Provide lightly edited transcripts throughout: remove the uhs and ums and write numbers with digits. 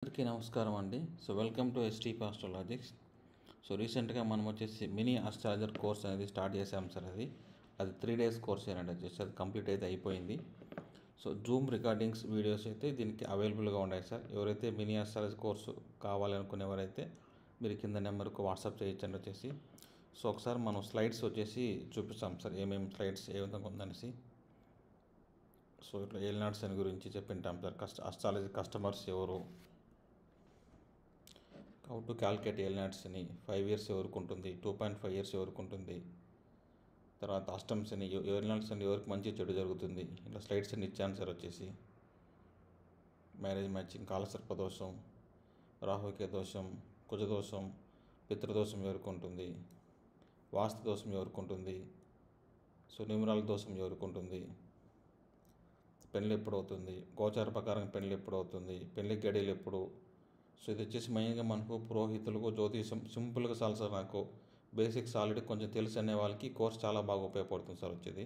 అందరికీ నమస్కారం అండి. Welcome to STP ఆస్ట్రాలజిక్స్. రీసెంట్గా మనం వచ్చేసి మినీ ఆస్ట్రాలజర్ కోర్స్ అనేది స్టార్ట్ చేసాం సార్. అది 3 days కోర్స్ ఏనండి. అది కంప్లీట్ అయితే అయిపోయింది. జూమ్ రికార్డింగ్స్ వీడియోస్ అయితే దీనికి అవైలబుల్గా ఉన్నాయి సార్. ఎవరైతే మినీ ఆస్ట్రాలజర్ కోర్సు కావాలనుకునేవారైతే మీరు కింద నెంబర్కు వాట్సాప్ చేయొచ్చండి వచ్చేసి. ఒకసారి మనం స్లైడ్స్ వచ్చేసి చూపిస్తాం సార్, ఏమేమి స్లైడ్స్ ఏ విధంగా ఉందనేసి. ఇట్లా ఏలినాడ్స్ అని గురించి చెప్పింటాం సార్. ఆస్ట్రాలజీ కస్టమర్స్ ఎవరు, హౌ టు క్యాల్కులేట్ ఏలినాడ్స్ అని, 5 years ఎవరికి ఉంటుంది, 2.5 years ఎవరికి ఉంటుంది, తర్వాత అష్టమ్స్ అని, ఏలినాడ్స్ అని ఎవరికి మంచి చెడు జరుగుతుంది, ఇట్లా స్లైడ్స్ అని ఇచ్చాను సార్ వచ్చేసి. మ్యారేజ్ మ్యాచింగ్, కాలసర్ప దోషం, రాహుకే దోషం, కుజదోషం, పితృదోషం ఎవరికి ఉంటుంది, వాస్తు దోషం ఎవరికి ఉంటుంది, న్యూమరాల్ దోషం ఎవరికి ఉంటుంది, పెళ్ళి ఎప్పుడు అవుతుంది, గోచార ప్రకారం పెళ్ళి ఎప్పుడు అవుతుంది, పెళ్ళి గడియలు ఎప్పుడు. ఇది వచ్చేసి మెయిన్గా మనకు పురోహితులకు జ్యోతిషం సింపుల్గా చాలు సార్. నాకు బేసిక్స్ ఆల్రెడీ కొంచెం తెలుసు అనే వాళ్ళకి కోర్స్ చాలా బాగా ఉపయోగపడుతుంది సార్ వచ్చేది.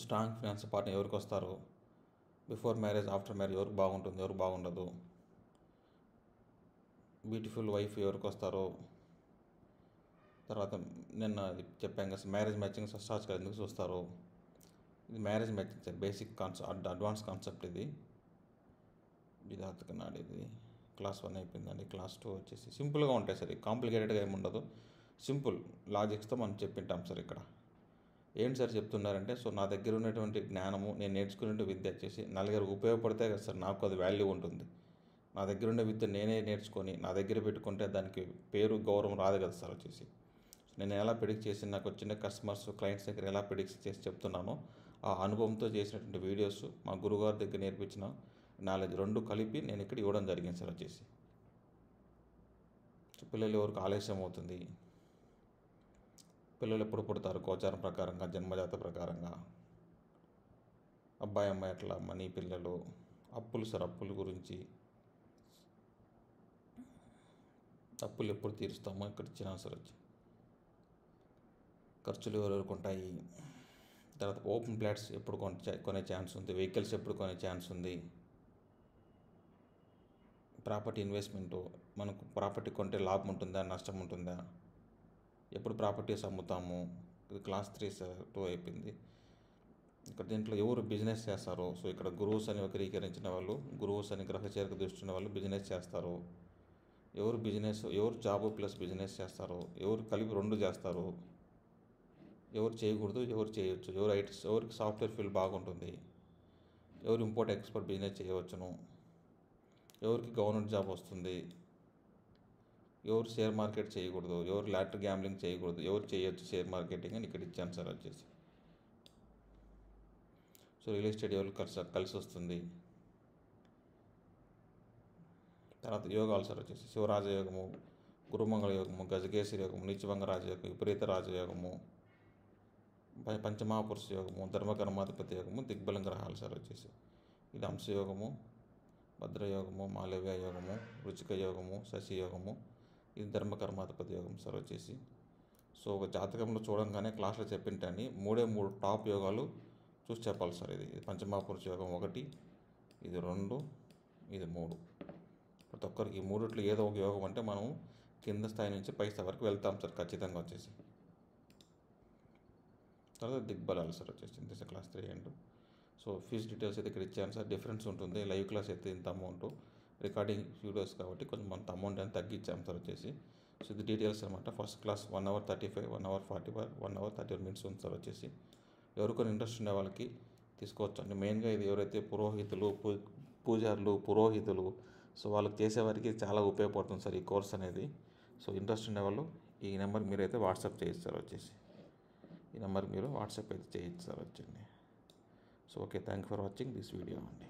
స్ట్రాంగ్ ఫినాన్స్ పార్ట్నర్ ఎవరికి వస్తారు, బిఫోర్ మ్యారేజ్ ఆఫ్టర్ మ్యారేజ్ ఎవరికి బాగుంటుంది, ఎవరికి బాగుండదు, బ్యూటిఫుల్ వైఫ్ ఎవరికి వస్తారో, తర్వాత నిన్న చెప్పాను కదా మ్యారేజ్ మ్యాచింగ్ అస్ట్రాలజికల్ ఎందుకు చూస్తారు. ఇది marriage matching sir, basic concept, advance concept ఇది. విధాతకనాడు ఇది క్లాస్ 1 అయిపోయిందండి. క్లాస్ 2 వచ్చేసి సింపుల్గా ఉంటాయి సార్. కాంప్లికేటెడ్గా ఏమి ఉండదు, సింపుల్ లాజిక్స్తో మనం చెప్పింటాం సార్. ఇక్కడ ఏంటి సార్ చెప్తున్నారంటే, నా దగ్గర ఉన్నటువంటి జ్ఞానము, నేను నేర్చుకునే విద్య వచ్చేసి నలుగురికి ఉపయోగపడితే కదా సార్ నాకు అది వాల్యూ ఉంటుంది. నా దగ్గర ఉండే విద్య నేనే నేర్చుకొని నా దగ్గర పెట్టుకుంటే దానికి పేరు గౌరవం రాదు కదా సార్ వచ్చేసి. నేను ఎలా ప్రిడిక్ట్ చేసి నాకు వచ్చిన కస్టమర్స్ క్లయింట్స్ దగ్గర ఎలా ప్రిడిక్ట్ చేసి చెప్తున్నానో, ఆ అనుభవంతో చేసినటువంటి వీడియోస్, మా గురుగారి దగ్గర నేర్పించిన నాలెడ్జ్ రెండు కలిపి నేను ఇక్కడ ఇవ్వడం జరిగింది సార్ వచ్చేసి. పిల్లలు ఎవరికి ఆలస్యం అవుతుంది, పిల్లలు ఎప్పుడు పుడతారు గోచారం ప్రకారంగా, జన్మజాత ప్రకారంగా, అబ్బాయి అమ్మాయి అట్లా, మనీ పిల్లలు, అప్పులు సార్, అప్పుల గురించి, అప్పులు ఎప్పుడు తీరుస్తామో ఇక్కడ ఇచ్చినా సార్ వచ్చి. ఖర్చులు ఎవరెవరికి ఉంటాయి, తర్వాత ఓపెన్ ప్లాట్స్ ఎప్పుడు కొనే ఛాన్స్ ఉంది, వెహికల్స్ ఎప్పుడు కొనే ఛాన్స్ ఉంది, ప్రాపర్టీ ఇన్వెస్ట్మెంటు, మనకు ప్రాపర్టీ కొంటే లాభం ఉంటుందా నష్టం ఉంటుందా, ఎప్పుడు ప్రాపర్టీస్ అమ్ముతాము. ఇది క్లాస్ 3 సార్, 2 అయిపోయింది. ఇక్కడ దీంట్లో ఎవరు బిజినెస్ చేస్తారో, ఇక్కడ గురువుస్ అని వక్రీకరించిన వాళ్ళు, గురువుస్ అని గ్రహచేరిక దృష్టి ఉన్న వాళ్ళు బిజినెస్ చేస్తారు. ఎవరు జాబ్ ప్లస్ బిజినెస్ చేస్తారు, ఎవరు కలిపి 2 చేస్తారు, ఎవరు చేయకూడదు, ఎవరు చేయొచ్చు, ఎవరికి సాఫ్ట్వేర్ ఫీల్డ్ బాగుంటుంది, ఎవరు ఇంపోర్ట్ ఎక్స్పోర్ట్ బిజినెస్ చేయవచ్చును, ఎవరికి గవర్నమెంట్ జాబ్ వస్తుంది, ఎవరు షేర్ మార్కెట్ చేయకూడదు, ఎవరు లాటరీ గ్యాంబ్లింగ్ చేయకూడదు, ఎవరు చేయొచ్చు షేర్ మార్కెటింగ్ అని ఇక్కడ ఇచ్చాను సార్ వచ్చేసి. రియల్ ఎస్టేట్ ఎవరికి కలిసి వస్తుంది. తర్వాత యోగాలు సార్ వచ్చేసి శివరాజయోగము, గురుమంగళ యోగము, గజకేశ్వరి యోగము, నీచభంగ రాజయోగం, విపరీత రాజయోగము, పంచమహాపురుష యోగము, ధర్మకర్మాధిపతి యోగము, దిగ్బలం గ్రహాలు సార్ వచ్చేసి. ఇది అంశయోగము, భద్రయోగము, మాలవ్య యోగము, రుచిక యోగము, శశి యోగము, ఇది ధర్మకర్మాధిపతి యోగం సార్ వచ్చేసి. ఒక జాతకంలో చూడంగానే క్లాస్లో చెప్పింటాను 3 టాప్ యోగాలు చూసి చెప్పాలి సార్. ఇది పంచమహాపురుష యోగం 1, ఇది 2, ఇది 3. ప్రతి ఒక్కరికి ఈ 3 ఏదో ఒక యోగం అంటే మనం కింద స్థాయి నుంచి పై స్థాయి వరకు వెళ్తాం సార్ ఖచ్చితంగా వచ్చేసి. తర్వాత దిగ్బలాలు సార్ వచ్చేసి ఇంత క్లాస్ 3 అండ్ ఫీజ్ డీటెయిల్స్ అయితే ఇక్కడ ఇచ్చాను సార్. డిఫరెన్స్ ఉంటుంది, లైవ్ క్లాస్ అయితే ఇంత అమౌంట్, రికార్డింగ్ వీడియోస్ కాబట్టి కొంచెం అంత అమౌంట్ అని తగ్గించాము సార్ వచ్చేసి. ఇది డీటెయిల్స్ అనమాట. First class 1 hour 35, 1 hour 45, 1 hour 31 minutes ఉంది సార్ వచ్చేసి. ఎవరికొని ఇంట్రెస్ట్ ఉండే వాళ్ళకి తీసుకోవచ్చు అండి. మెయిన్గా ఇది ఎవరైతే పురోహితులు, పూజారులు, పురోహితులు వాళ్ళకి చేసేవారికి చాలా ఉపయోగపడుతుంది సార్ ఈ కోర్స్ అనేది. ఇంట్రెస్ట్ ఉండేవాళ్ళు ఈ నెంబర్కి మీరైతే వాట్సాప్ చేయొచ్చు సార్ వచ్చేసి. ఈ నెంబర్కి మీరు వాట్సాప్ అయితే చేయొచ్చు సార్ వచ్చండి. Okay, thank you for watching this video అండి.